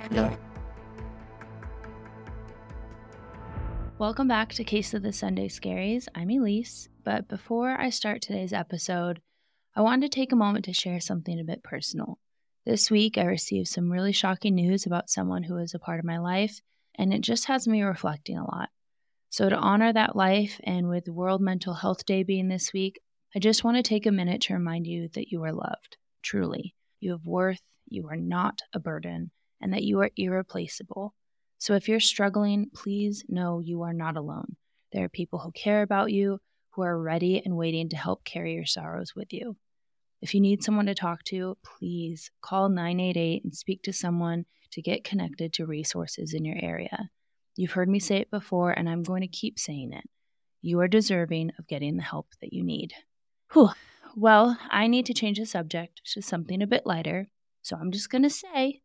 Go. Welcome back to Case of the Sunday Scaries. I'm Elyse, but before I start today's episode, I wanted to take a moment to share something a bit personal. This week, I received some really shocking news about someone who is a part of my life, and it just has me reflecting a lot. So to honor that life, and with World Mental Health Day being this week, I just want to take a minute to remind you that you are loved, truly. You have worth, you are not a burden, and that you are irreplaceable. So if you're struggling, please know you are not alone. There are people who care about you, who are ready and waiting to help carry your sorrows with you. If you need someone to talk to, please call 988 and speak to someone to get connected to resources in your area. You've heard me say it before, and I'm going to keep saying it. You are deserving of getting the help that you need. Whew. Well, I need to change the subject to something a bit lighter, so I'm just going to say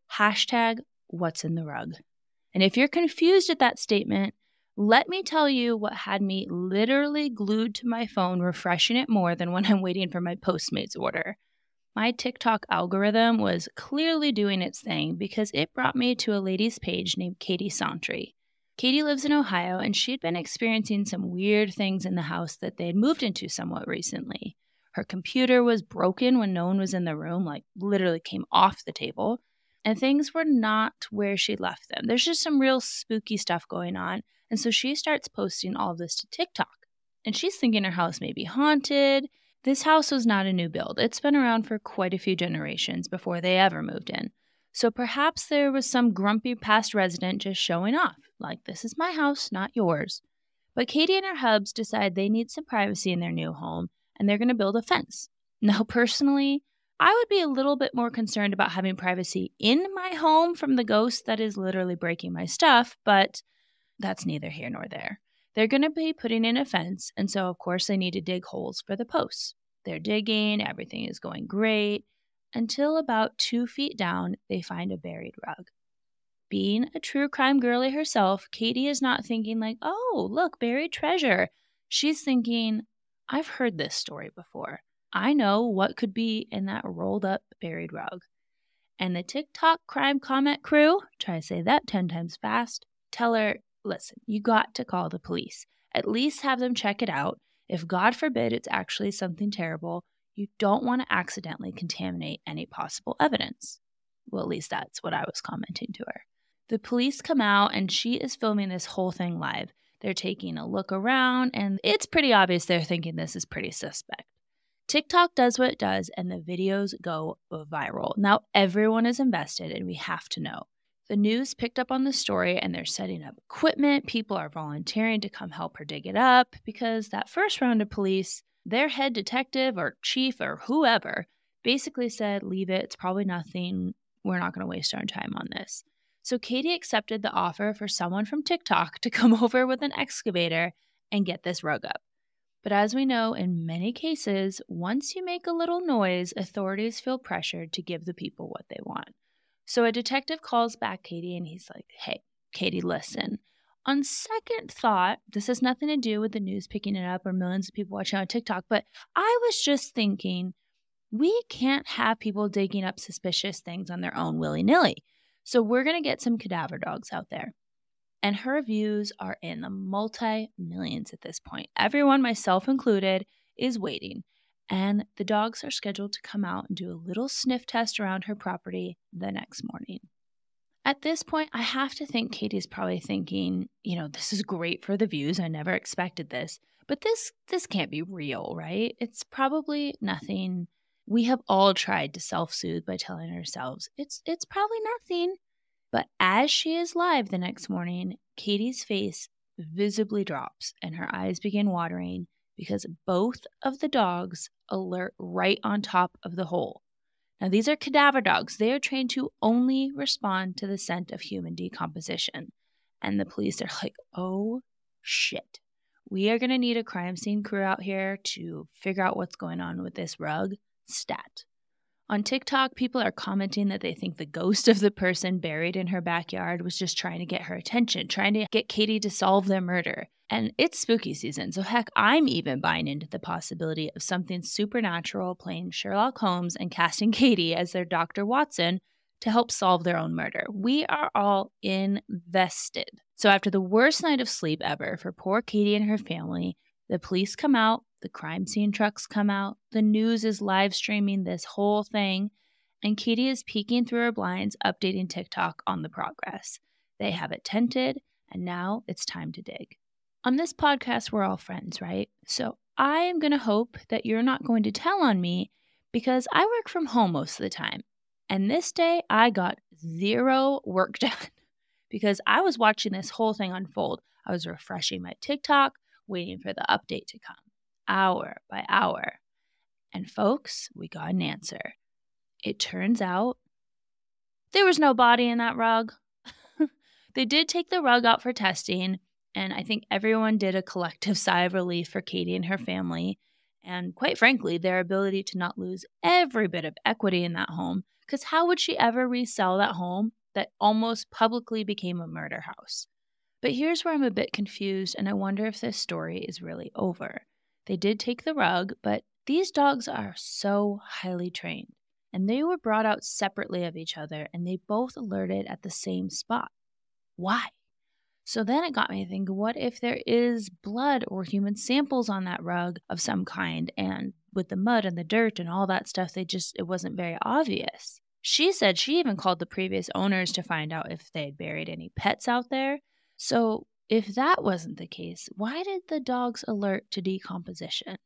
#what's in the rug. And if you're confused at that statement, let me tell you what had me literally glued to my phone, refreshing it more than when I'm waiting for my Postmates order. My TikTok algorithm was clearly doing its thing because it brought me to a lady's page named Katie Santry. Katie lives in Ohio, and she'd been experiencing some weird things in the house that they had moved into somewhat recently. Her computer was broken when no one was in the room, like literally came off the table. And things were not where she left them. There's just some real spooky stuff going on. And so she starts posting all of this to TikTok. And she's thinking her house may be haunted. This house was not a new build. It's been around for quite a few generations before they ever moved in. So perhaps there was some grumpy past resident just showing off, like, this is my house, not yours. But Katie and her hubs decide they need some privacy in their new home, and they're going to build a fence. Now, personally, I would be a little bit more concerned about having privacy in my home from the ghost that is literally breaking my stuff, but that's neither here nor there. They're going to be putting in a fence, and so of course they need to dig holes for the posts. They're digging, everything is going great, until about 2 feet down, they find a buried rug. Being a true crime girly herself, Katie is not thinking like, oh, look, buried treasure. She's thinking, I've heard this story before. I know what could be in that rolled up buried rug. And the TikTok crime comment crew, try to say that 10 times fast, tell her, listen, you got to call the police. At least have them check it out. If God forbid it's actually something terrible, you don't want to accidentally contaminate any possible evidence. Well, at least that's what I was commenting to her. The police come out, and she is filming this whole thing live. They're taking a look around, and it's pretty obvious they're thinking this is pretty suspect. TikTok does what it does, and the videos go viral. Now everyone is invested, and we have to know. The news picked up on the story, and they're setting up equipment. People are volunteering to come help her dig it up because that first round of police, their head detective or chief or whoever, basically said, leave it. It's probably nothing. We're not going to waste our time on this. So Katie accepted the offer for someone from TikTok to come over with an excavator and get this rug up. But as we know, in many cases, once you make a little noise, authorities feel pressured to give the people what they want. So a detective calls back Katie, and he's like, hey, Katie, listen. On second thought, this has nothing to do with the news picking it up or millions of people watching on TikTok, but I was just thinking, we can't have people digging up suspicious things on their own willy-nilly. So we're going to get some cadaver dogs out there. And her views are in the multi-millions at this point. Everyone, myself included, is waiting. And the dogs are scheduled to come out and do a little sniff test around her property the next morning. At this point, I have to think Katie's probably thinking, this is great for the views. I never expected this. But this can't be real, right? It's probably nothing. We have all tried to self-soothe by telling ourselves, it's probably nothing. But as she is live the next morning, Katie's face visibly drops and her eyes begin watering because both of the dogs alert right on top of the hole. Now, these are cadaver dogs. They are trained to only respond to the scent of human decomposition. And the police are like, oh, shit. We are going to need a crime scene crew out here to figure out what's going on with this rug. Stat. On TikTok, people are commenting that they think the ghost of the person buried in her backyard was just trying to get her attention, trying to get Katie to solve their murder. And it's spooky season, so heck, I'm even buying into the possibility of something supernatural playing Sherlock Holmes and casting Katie as their Dr. Watson to help solve their own murder. We are all invested. So after the worst night of sleep ever for poor Katie and her family, the police come out, the crime scene trucks come out, the news is live streaming this whole thing, and Katie is peeking through her blinds, updating TikTok on the progress. They have it tented, and now it's time to dig. On this podcast, we're all friends, right? So I am going to hope that you're not going to tell on me because I work from home most of the time. And this day, I got zero work done because I was watching this whole thing unfold. I was refreshing my TikTok, waiting for the update to come, hour by hour. And folks, we got an answer. It turns out there was no body in that rug. They did take the rug out for testing, and I think everyone did a collective sigh of relief for Katie and her family, and quite frankly, their ability to not lose every bit of equity in that home, because how would she ever resell that home that almost publicly became a murder house? But here's where I'm a bit confused, and I wonder if this story is really over. They did take the rug, but these dogs are so highly trained, and they were brought out separately of each other, and they both alerted at the same spot. Why? So then it got me thinking, what if there is blood or human samples on that rug of some kind, and with the mud and the dirt and all that stuff, it wasn't very obvious. She said she even called the previous owners to find out if they had buried any pets out there. So if that wasn't the case, why did the dogs alert to decomposition?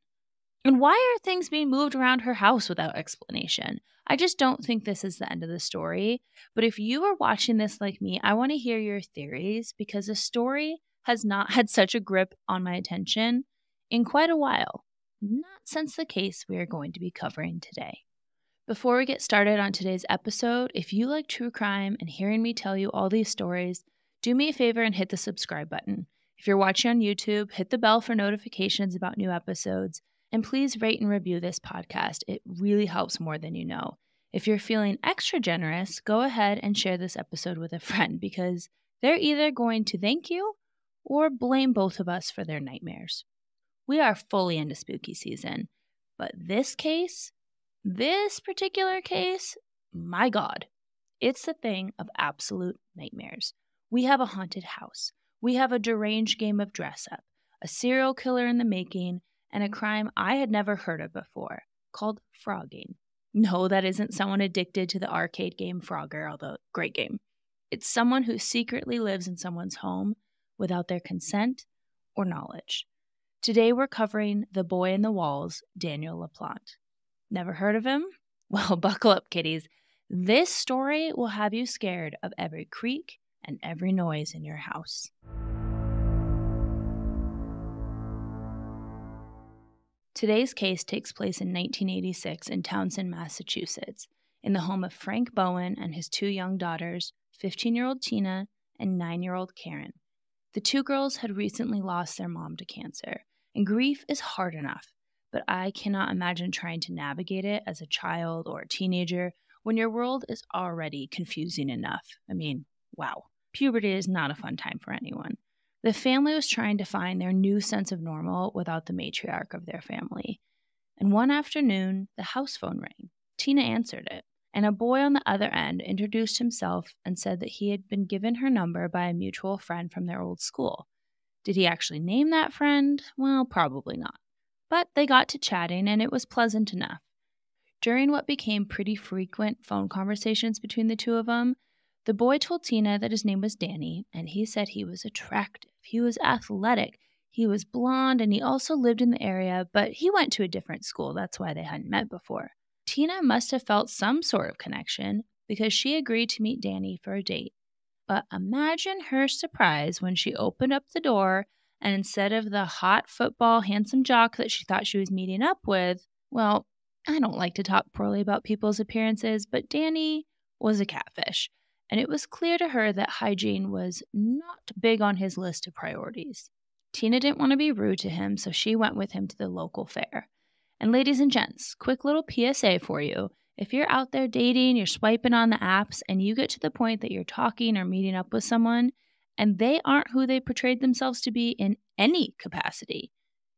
And why are things being moved around her house without explanation? I just don't think this is the end of the story. But if you are watching this like me, I want to hear your theories because the story has not had such a grip on my attention in quite a while. Not since the case we are going to be covering today. Before we get started on today's episode, if you like true crime and hearing me tell you all these stories, do me a favor and hit the subscribe button. If you're watching on YouTube, hit the bell for notifications about new episodes. And please rate and review this podcast. It really helps more than you know. If you're feeling extra generous, go ahead and share this episode with a friend because they're either going to thank you or blame both of us for their nightmares. We are fully into spooky season, but this particular case, my God, it's the thing of absolute nightmares. We have a haunted house. We have a deranged game of dress up, a serial killer in the making, and a crime I had never heard of before, called frogging. No, that isn't someone addicted to the arcade game Frogger, although great game. It's someone who secretly lives in someone's home without their consent or knowledge. Today we're covering The Boy in the Walls, Daniel LaPlante. Never heard of him? Well, buckle up, kiddies. This story will have you scared of every creak and every noise in your house. Today's case takes place in 1986 in Townsend, Massachusetts, in the home of Frank Bowen and his two young daughters, 15-year-old Tina and 9-year-old Karen. The two girls had recently lost their mom to cancer, and grief is hard enough, but I cannot imagine trying to navigate it as a child or a teenager when your world is already confusing enough. I mean, wow, puberty is not a fun time for anyone. The family was trying to find their new sense of normal without the matriarch of their family. And one afternoon, the house phone rang. Tina answered it, and a boy on the other end introduced himself and said that he had been given her number by a mutual friend from their old school. Did he actually name that friend? Well, probably not. But they got to chatting, and it was pleasant enough. During what became pretty frequent phone conversations between the two of them, the boy told Tina that his name was Danny, and he said he was attractive, he was athletic, he was blonde, and he also lived in the area, but he went to a different school. That's why they hadn't met before. Tina must have felt some sort of connection because she agreed to meet Danny for a date. But imagine her surprise when she opened up the door, and instead of the hot football handsome jock that she thought she was meeting up with, well, I don't like to talk poorly about people's appearances, but Danny was a catfish. And it was clear to her that hygiene was not big on his list of priorities. Tina didn't want to be rude to him, so she went with him to the local fair. And ladies and gents, quick little PSA for you. If you're out there dating, you're swiping on the apps, and you get to the point that you're talking or meeting up with someone, and they aren't who they portrayed themselves to be in any capacity,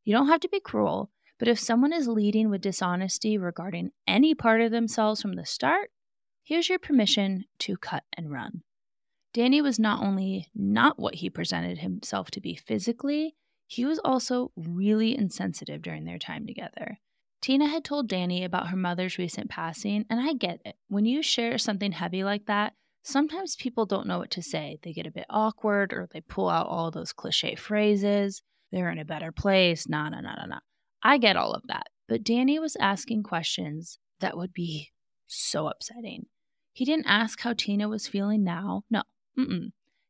you don't have to be cruel, but if someone is leading with dishonesty regarding any part of themselves from the start, Here's your permission to cut and run. Danny was not only not what he presented himself to be physically, he was also really insensitive during their time together. Tina had told Danny about her mother's recent passing, and I get it. When you share something heavy like that, sometimes people don't know what to say. They get a bit awkward or they pull out all those cliche phrases. They're in a better place. Nah. I get all of that. But Danny was asking questions that would be so upsetting. He didn't ask how Tina was feeling now. No.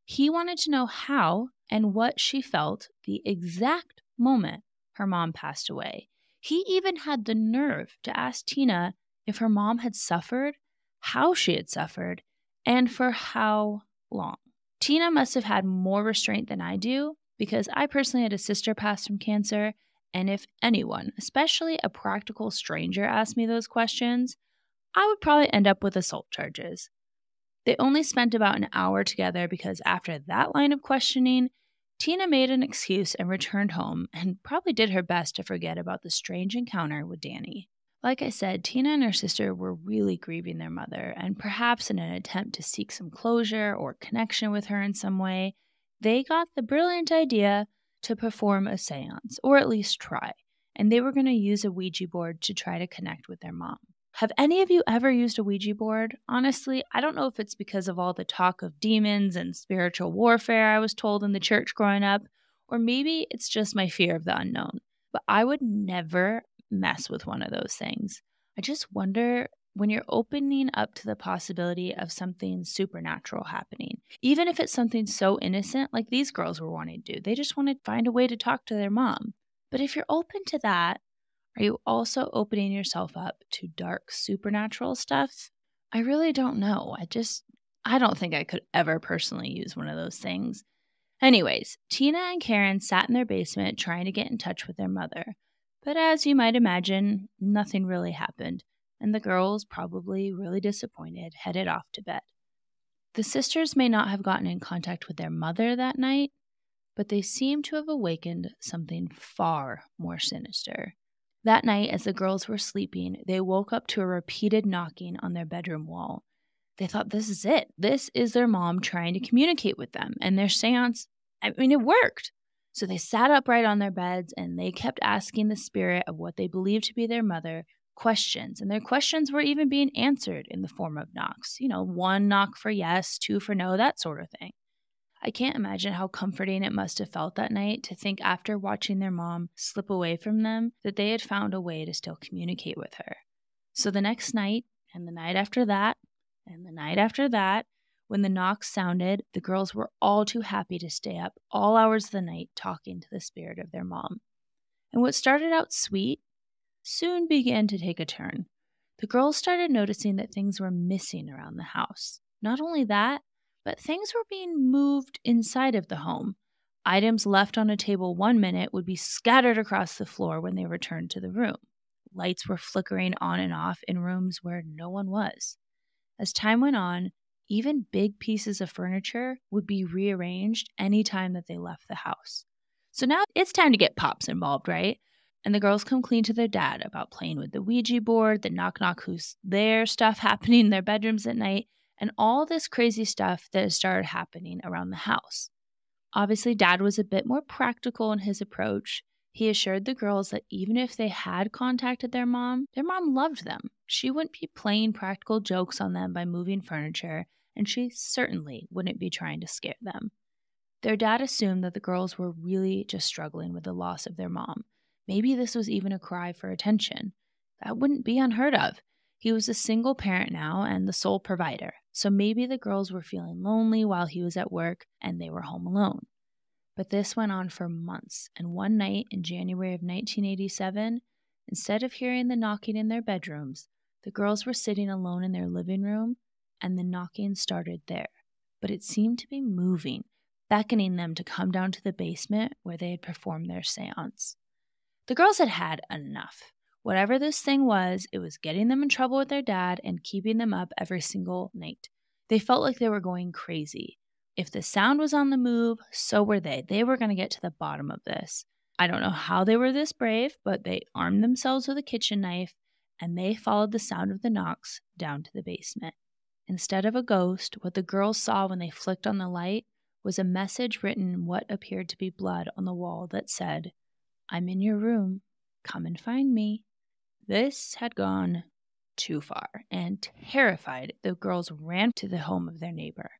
He wanted to know how and what she felt the exact moment her mom passed away. He even had the nerve to ask Tina if her mom had suffered, how she had suffered, and for how long. Tina must have had more restraint than I do because I personally had a sister pass from cancer, and if anyone, especially a practical stranger, asked me those questions, I would probably end up with assault charges. They only spent about an hour together because after that line of questioning, Tina made an excuse and returned home and probably did her best to forget about the strange encounter with Danny. Like I said, Tina and her sister were really grieving their mother, and perhaps in an attempt to seek some closure or connection with her in some way, they got the brilliant idea to perform a seance, or at least try, and they were going to use a Ouija board to try to connect with their mom. Have any of you ever used a Ouija board? Honestly, I don't know if it's because of all the talk of demons and spiritual warfare I was told in the church growing up, or maybe it's just my fear of the unknown. But I would never mess with one of those things. I just wonder when you're opening up to the possibility of something supernatural happening, even if it's something so innocent like these girls were wanting to do. They just want to find a way to talk to their mom. But if you're open to that, are you also opening yourself up to dark supernatural stuff? I really don't know. I don't think I could ever personally use one of those things. Anyways, Tina and Karen sat in their basement trying to get in touch with their mother. But as you might imagine, nothing really happened, and the girls, probably really disappointed, headed off to bed. The sisters may not have gotten in contact with their mother that night, but they seem to have awakened something far more sinister. That night, as the girls were sleeping, they woke up to a repeated knocking on their bedroom wall. They thought, this is it. This is their mom trying to communicate with them. And their seance, it worked. So they sat upright on their beds and they kept asking the spirit of what they believed to be their mother questions. And their questions were even being answered in the form of knocks. 1 knock for yes, 2 for no, that sort of thing. I can't imagine how comforting it must have felt that night to think after watching their mom slip away from them that they had found a way to still communicate with her. So the next night, and the night after that, and the night after that, when the knocks sounded, the girls were all too happy to stay up all hours of the night talking to the spirit of their mom. And what started out sweet soon began to take a turn. The girls started noticing that things were missing around the house. Not only that, but things were being moved inside of the home. Items left on a table 1 minute would be scattered across the floor when they returned to the room. Lights were flickering on and off in rooms where no one was. As time went on, even big pieces of furniture would be rearranged any time that they left the house. So now it's time to get Pops involved, right? And the girls come clean to their dad about playing with the Ouija board, the knock-knock who's there stuff happening in their bedrooms at night, and all this crazy stuff that has started happening around the house. Obviously, Dad was a bit more practical in his approach. He assured the girls that even if they had contacted their mom loved them. She wouldn't be playing practical jokes on them by moving furniture, and she certainly wouldn't be trying to scare them. Their dad assumed that the girls were really just struggling with the loss of their mom. Maybe this was even a cry for attention. That wouldn't be unheard of. He was a single parent now and the sole provider, so maybe the girls were feeling lonely while he was at work and they were home alone. But this went on for months, and one night in January of 1987, instead of hearing the knocking in their bedrooms, the girls were sitting alone in their living room, and the knocking started there. But it seemed to be moving, beckoning them to come down to the basement where they had performed their seance. The girls had had enough. Whatever this thing was, it was getting them in trouble with their dad and keeping them up every single night. They felt like they were going crazy. If the sound was on the move, so were they. They were going to get to the bottom of this. I don't know how they were this brave, but they armed themselves with a kitchen knife and they followed the sound of the knocks down to the basement. Instead of a ghost, what the girls saw when they flicked on the light was a message written in what appeared to be blood on the wall that said, "I'm in your room. Come and find me." This had gone too far, and terrified, the girls ran to the home of their neighbor.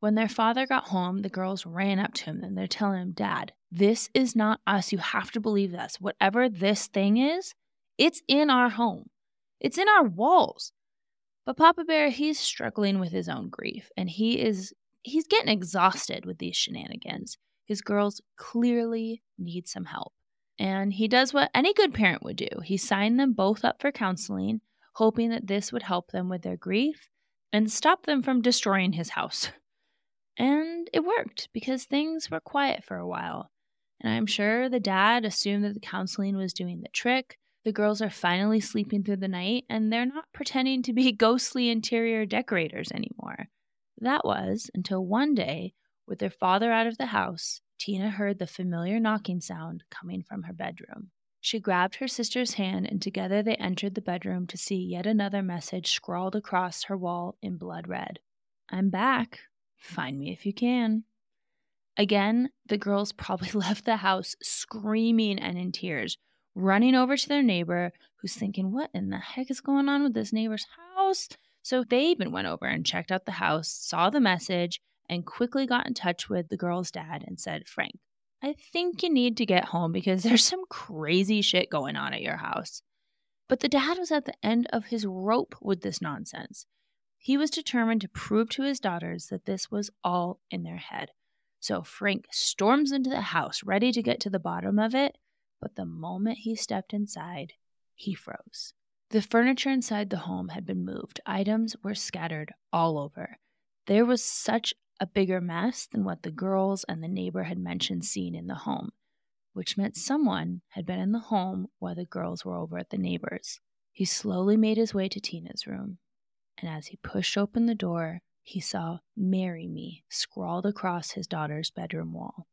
When their father got home, the girls ran up to him and they're telling him, "Dad, this is not us. You have to believe us. Whatever this thing is, it's in our home. It's in our walls." But Papa Bear, he's struggling with his own grief, and he's getting exhausted with these shenanigans. His girls clearly need some help. And he does what any good parent would do. He signed them both up for counseling, hoping that this would help them with their grief and stop them from destroying his house. And it worked because things were quiet for a while. And I'm sure the dad assumed that the counseling was doing the trick. The girls are finally sleeping through the night, and they're not pretending to be ghostly interior decorators anymore. That was until one day, with their father out of the house, Tina heard the familiar knocking sound coming from her bedroom. She grabbed her sister's hand, and together they entered the bedroom to see yet another message scrawled across her wall in blood red. "I'm back. Find me if you can." Again, the girls probably left the house screaming and in tears, running over to their neighbor, who's thinking, what in the heck is going on with this neighbor's house? So they even went over and checked out the house, saw the message, and quickly got in touch with the girl's dad and said, "Frank, I think you need to get home because there's some crazy shit going on at your house." But the dad was at the end of his rope with this nonsense. He was determined to prove to his daughters that this was all in their head. So Frank storms into the house, ready to get to the bottom of it, but the moment he stepped inside, he froze. The furniture inside the home had been moved. Items were scattered all over. There was such a bigger mess than what the girls and the neighbor had mentioned seeing in the home, which meant someone had been in the home while the girls were over at the neighbor's. He slowly made his way to Tina's room, and as he pushed open the door, he saw "Marry Me" scrawled across his daughter's bedroom wall.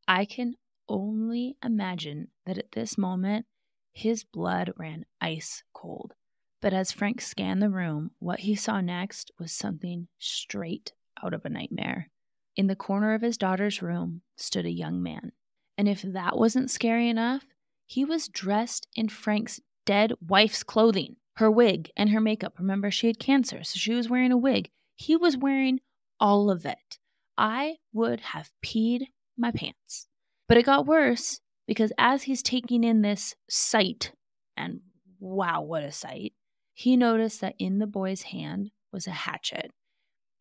I can only imagine that at this moment, his blood ran ice cold. But as Frank scanned the room, what he saw next was something straight out of a nightmare. In the corner of his daughter's room stood a young man. And if that wasn't scary enough, he was dressed in Frank's dead wife's clothing, her wig and her makeup. Remember, she had cancer, so she was wearing a wig. He was wearing all of it. I would have peed my pants. But it got worse because as he's taking in this sight, and wow, what a sight, he noticed that in the boy's hand was a hatchet.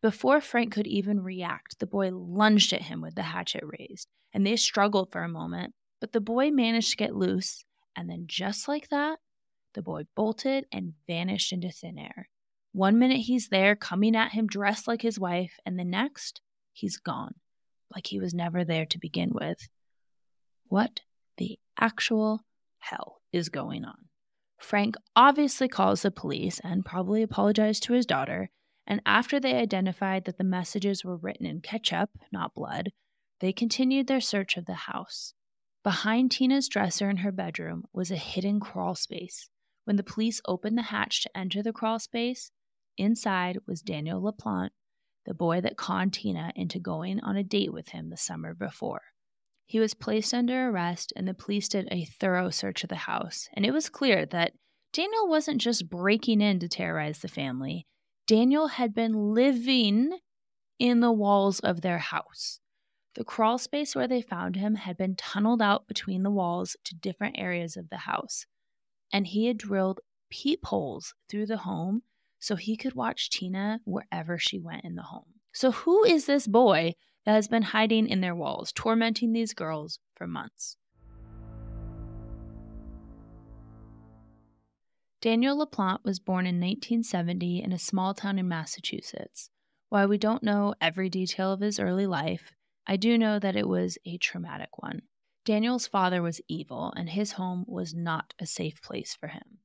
Before Frank could even react, the boy lunged at him with the hatchet raised, and they struggled for a moment, but the boy managed to get loose, and then just like that, the boy bolted and vanished into thin air. 1 minute he's there coming at him dressed like his wife, and the next, he's gone, like he was never there to begin with. What the actual hell is going on? Frank obviously calls the police and probably apologized to his daughter, and after they identified that the messages were written in ketchup, not blood, they continued their search of the house. Behind Tina's dresser in her bedroom was a hidden crawl space. When the police opened the hatch to enter the crawl space, inside was Daniel LaPlante, the boy that conned Tina into going on a date with him the summer before. He was placed under arrest, and the police did a thorough search of the house, and it was clear that Daniel wasn't just breaking in to terrorize the family. Daniel had been living in the walls of their house. The crawl space where they found him had been tunneled out between the walls to different areas of the house, and he had drilled peepholes through the home so he could watch Tina wherever she went in the home. So who is this boy that has been hiding in their walls, tormenting these girls for months? Daniel LaPlante was born in 1970 in a small town in Massachusetts. While we don't know every detail of his early life, I do know that it was a traumatic one. Daniel's father was evil, and his home was not a safe place for him.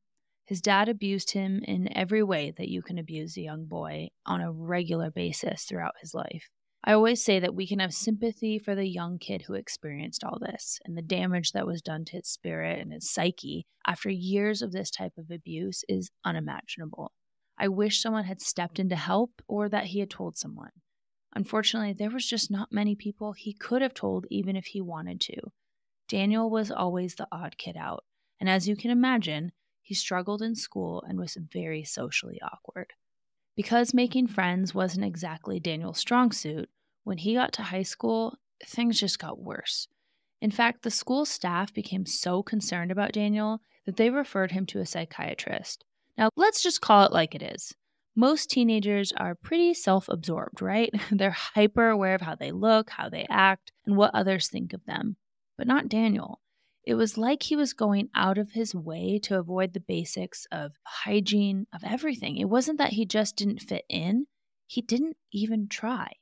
His dad abused him in every way that you can abuse a young boy on a regular basis throughout his life. I always say that we can have sympathy for the young kid who experienced all this and the damage that was done to his spirit and his psyche after years of this type of abuse is unimaginable. I wish someone had stepped in to help or that he had told someone. Unfortunately, there was just not many people he could have told even if he wanted to. Daniel was always the odd kid out, and as you can imagine, he struggled in school and was very socially awkward. Because making friends wasn't exactly Daniel's strong suit, when he got to high school, things just got worse. In fact, the school staff became so concerned about Daniel that they referred him to a psychiatrist. Now, let's just call it like it is. Most teenagers are pretty self-absorbed, right? They're hyper aware of how they look, how they act, and what others think of them. But not Daniel. It was like he was going out of his way to avoid the basics of hygiene, of everything. It wasn't that he just didn't fit in. He didn't even try.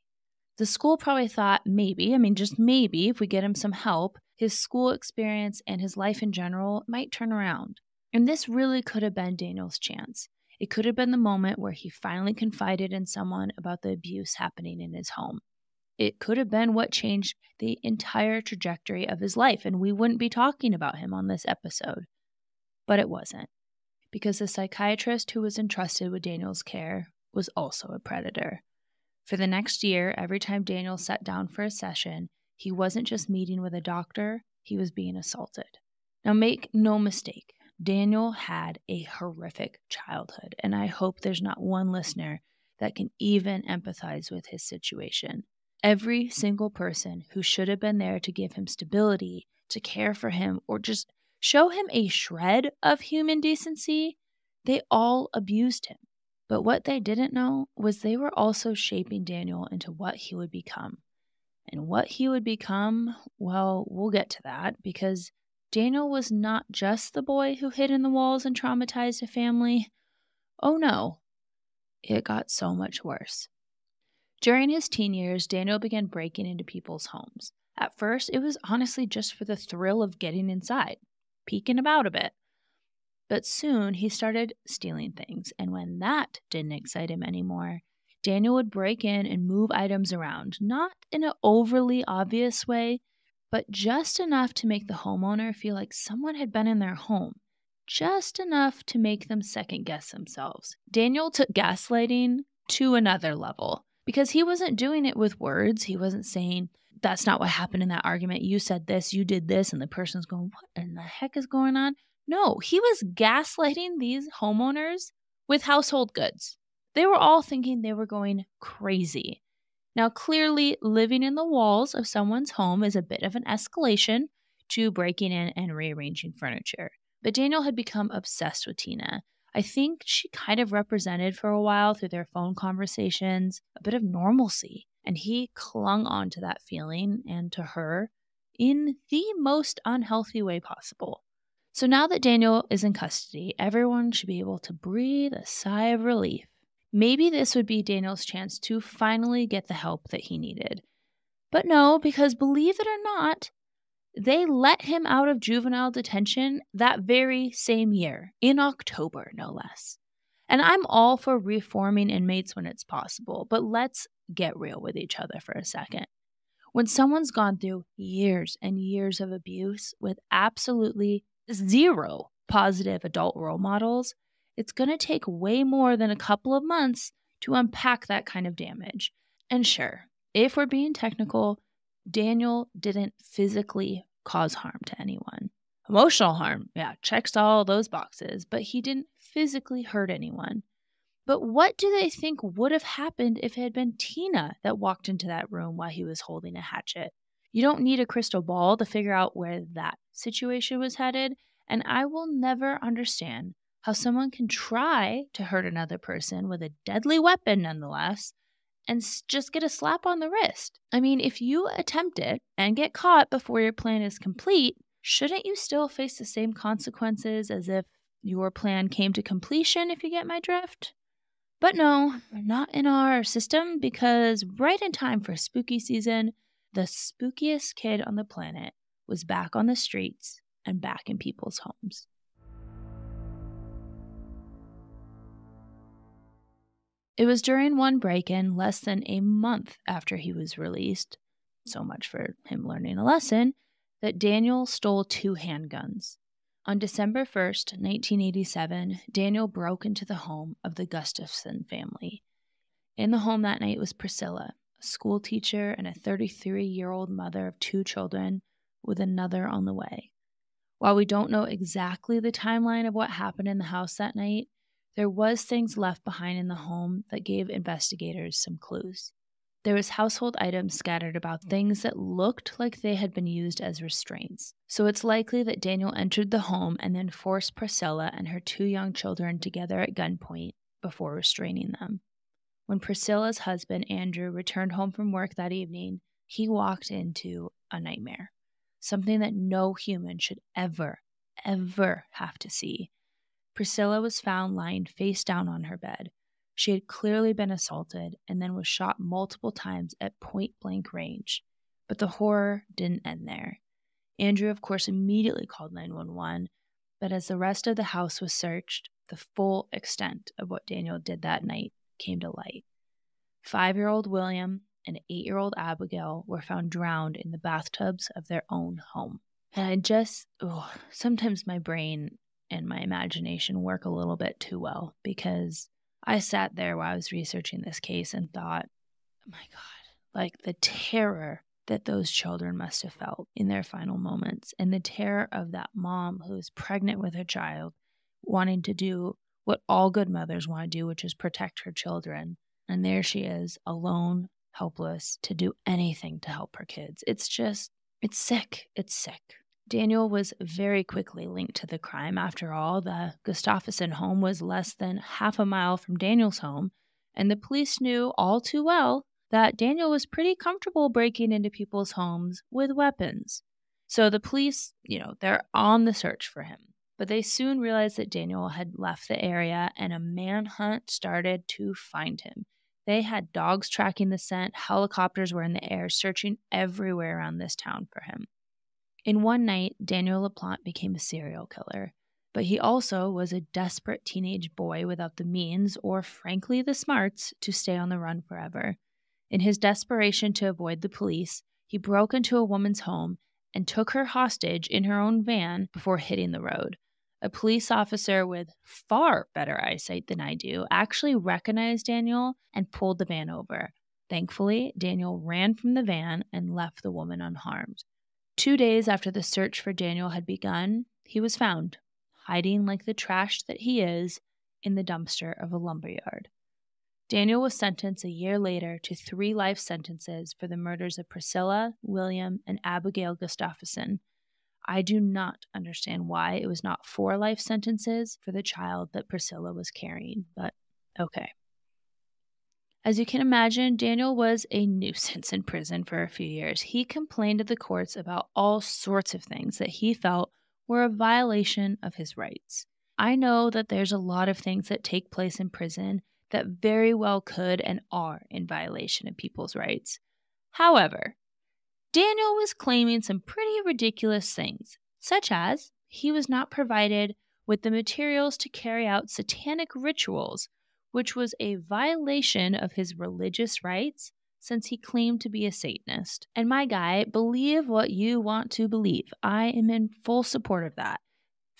The school probably thought maybe, just maybe, if we get him some help, his school experience and his life in general might turn around. And this really could have been Daniel's chance. It could have been the moment where he finally confided in someone about the abuse happening in his home. It could have been what changed the entire trajectory of his life, and we wouldn't be talking about him on this episode. But it wasn't, because the psychiatrist who was entrusted with Daniel's care was also a predator. For the next year, every time Daniel sat down for a session, he wasn't just meeting with a doctor, he was being assaulted. Now make no mistake, Daniel had a horrific childhood, and I hope there's not one listener that can even empathize with his situation. Every single person who should have been there to give him stability, to care for him, or just show him a shred of human decency, they all abused him. But what they didn't know was they were also shaping Daniel into what he would become. And what he would become, well, we'll get to that, because Daniel was not just the boy who hid in the walls and traumatized a family. Oh no, it got so much worse. During his teen years, Daniel began breaking into people's homes. At first, it was honestly just for the thrill of getting inside, peeking about a bit. But soon, he started stealing things, and when that didn't excite him anymore, Daniel would break in and move items around, not in an overly obvious way, but just enough to make the homeowner feel like someone had been in their home, just enough to make them second-guess themselves. Daniel took gaslighting to another level, because he wasn't doing it with words. He wasn't saying, that's not what happened in that argument. You said this, you did this, and the person's going, what in the heck is going on? No, he was gaslighting these homeowners with household goods. They were all thinking they were going crazy. Now, clearly, living in the walls of someone's home is a bit of an escalation to breaking in and rearranging furniture. But Daniel had become obsessed with Tina. I think she kind of represented for a while through their phone conversations a bit of normalcy, and he clung on to that feeling and to her in the most unhealthy way possible. So now that Daniel is in custody, everyone should be able to breathe a sigh of relief. Maybe this would be Daniel's chance to finally get the help that he needed. But no, because believe it or not, they let him out of juvenile detention that very same year, in October, no less. And I'm all for reforming inmates when it's possible, but let's get real with each other for a second. When someone's gone through years and years of abuse with absolutely zero positive adult role models, it's going to take way more than a couple of months to unpack that kind of damage. And sure, if we're being technical, Daniel didn't physically cause harm to anyone. Emotional harm, yeah, checks all those boxes, but he didn't physically hurt anyone. But what do they think would have happened if it had been Tina that walked into that room while he was holding a hatchet? You don't need a crystal ball to figure out where that situation was headed, and I will never understand how someone can try to hurt another person with a deadly weapon nonetheless and just get a slap on the wrist. I mean, if you attempt it and get caught before your plan is complete, shouldn't you still face the same consequences as if your plan came to completion, if you get my drift? But no, not in our system, because right in time for spooky season, the spookiest kid on the planet was back on the streets and back in people's homes. It was during one break-in less than a month after he was released, so much for him learning a lesson, that Daniel stole 2 handguns. On December 1st, 1987, Daniel broke into the home of the Gustafson family. In the home that night was Priscilla, a school teacher and a 33-year-old mother of 2 children, with another on the way. While we don't know exactly the timeline of what happened in the house that night, there was things left behind in the home that gave investigators some clues. There was household items scattered about, things that looked like they had been used as restraints. So it's likely that Daniel entered the home and then forced Priscilla and her 2 young children together at gunpoint before restraining them. When Priscilla's husband, Andrew, returned home from work that evening, he walked into a nightmare. Something that no human should ever have to see. Priscilla was found lying face down on her bed. She had clearly been assaulted and then was shot multiple times at point-blank range. But the horror didn't end there. Andrew, of course, immediately called 911, but as the rest of the house was searched, the full extent of what Daniel did that night came to light. 5-year-old William and 8-year-old Abigail were found drowned in the bathtubs of their own home. And sometimes my brain and my imagination work a little bit too well, because I sat there while I was researching this case and thought, oh my God, like the terror that those children must have felt in their final moments, and the terror of that mom who is pregnant with her child, wanting to do what all good mothers want to do, which is protect her children. And there she is, alone, helpless, to do anything to help her kids. It's sick. It's sick. Daniel was very quickly linked to the crime. After all, the Gustafson home was less than half a mile from Daniel's home, and the police knew all too well that Daniel was pretty comfortable breaking into people's homes with weapons. So the police, they're on the search for him. But they soon realized that Daniel had left the area, and a manhunt started to find him. They had dogs tracking the scent, helicopters were in the air, searching everywhere around this town for him. In one night, Daniel LaPlante became a serial killer, but he also was a desperate teenage boy without the means, or frankly the smarts, to stay on the run forever. In his desperation to avoid the police, he broke into a woman's home and took her hostage in her own van before hitting the road. A police officer with far better eyesight than I do actually recognized Daniel and pulled the van over. Thankfully, Daniel ran from the van and left the woman unharmed. 2 days after the search for Daniel had begun, he was found, hiding like the trash that he is, in the dumpster of a lumberyard. Daniel was sentenced a year later to 3 life sentences for the murders of Priscilla, William, and Abigail Gustafson. I do not understand why it was not 4 life sentences for the child that Priscilla was carrying, but okay. As you can imagine, Daniel was a nuisance in prison for a few years. He complained to the courts about all sorts of things that he felt were a violation of his rights. I know that there's a lot of things that take place in prison that very well could and are in violation of people's rights. However, Daniel was claiming some pretty ridiculous things, such as he was not provided with the materials to carry out satanic rituals, which was a violation of his religious rights since he claimed to be a Satanist. And my guy, believe what you want to believe. I am in full support of that.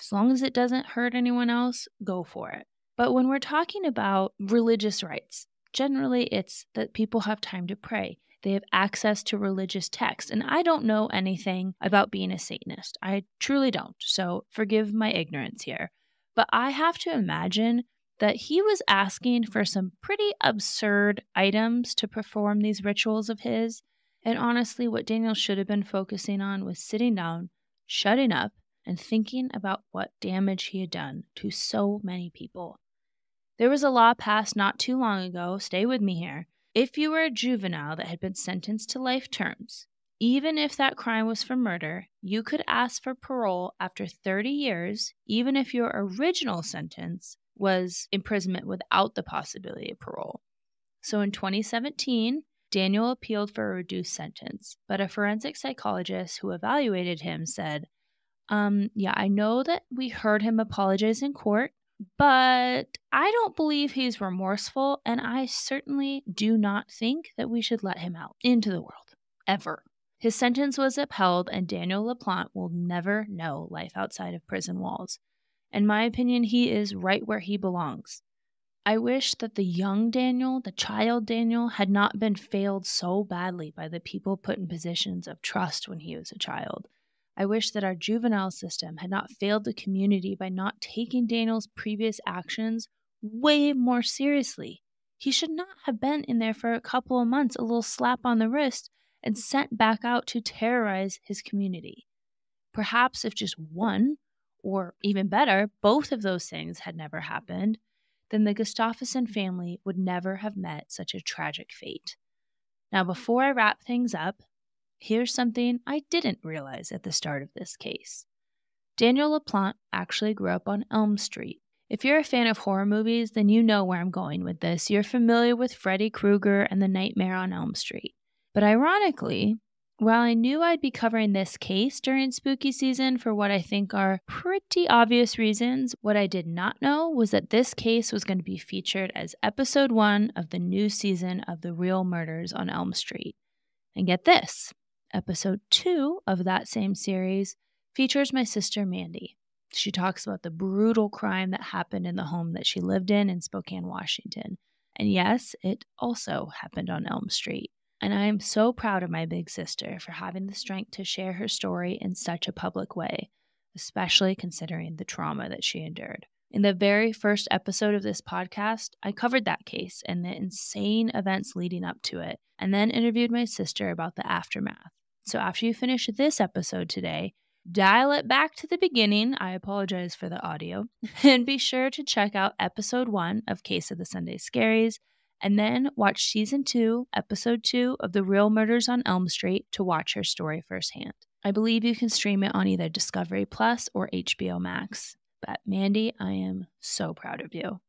As long as it doesn't hurt anyone else, go for it. But when we're talking about religious rights, generally it's that people have time to pray. They have access to religious texts. And I don't know anything about being a Satanist. I truly don't. So forgive my ignorance here. But I have to imagine that he was asking for some pretty absurd items to perform these rituals of his. And honestly, what Daniel should have been focusing on was sitting down, shutting up, and thinking about what damage he had done to so many people. There was a law passed not too long ago, stay with me here. If you were a juvenile that had been sentenced to life terms, even if that crime was for murder, you could ask for parole after 30 years, even if your original sentence was imprisonment without the possibility of parole. So in 2017, Daniel appealed for a reduced sentence, but a forensic psychologist who evaluated him said, I know that we heard him apologize in court, but I don't believe he's remorseful, and I certainly do not think that we should let him out into the world, ever. His sentence was upheld, and Daniel LaPlante will never know life outside of prison walls. In my opinion, he is right where he belongs. I wish that the young Daniel, the child Daniel, had not been failed so badly by the people put in positions of trust when he was a child. I wish that our juvenile system had not failed the community by not taking Daniel's previous actions way more seriously. He should not have been in there for a couple of months, a little slap on the wrist, and sent back out to terrorize his community. Perhaps if just one, or even better, both of those things had never happened, then the Gustafsson family would never have met such a tragic fate. Now, before I wrap things up, here's something I didn't realize at the start of this case. Daniel LaPlante actually grew up on Elm Street. If you're a fan of horror movies, then you know where I'm going with this. You're familiar with Freddy Krueger and the Nightmare on Elm Street. But ironically, while I knew I'd be covering this case during spooky season for what I think are pretty obvious reasons, what I did not know was that this case was going to be featured as episode 1 of the new season of The Real Murders on Elm Street. And get this, episode 2 of that same series features my sister Mandy. She talks about the brutal crime that happened in the home that she lived in Spokane, Washington. And yes, it also happened on Elm Street. And I am so proud of my big sister for having the strength to share her story in such a public way, especially considering the trauma that she endured. In the very first episode of this podcast, I covered that case and the insane events leading up to it, and then interviewed my sister about the aftermath. So after you finish this episode today, dial it back to the beginning. I apologize for the audio. And be sure to check out episode 1 of Case of the Sunday Scaries, and then watch season 2, episode 2 of The Real Murders on Elm Street to watch her story firsthand. I believe you can stream it on either Discovery Plus or HBO Max. But Mandy, I am so proud of you.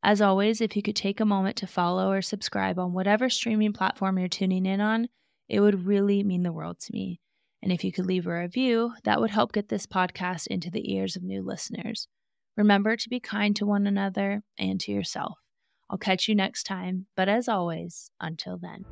As always, if you could take a moment to follow or subscribe on whatever streaming platform you're tuning in on, it would really mean the world to me. And if you could leave a review, that would help get this podcast into the ears of new listeners. Remember to be kind to one another and to yourself. I'll catch you next time, but as always, until then.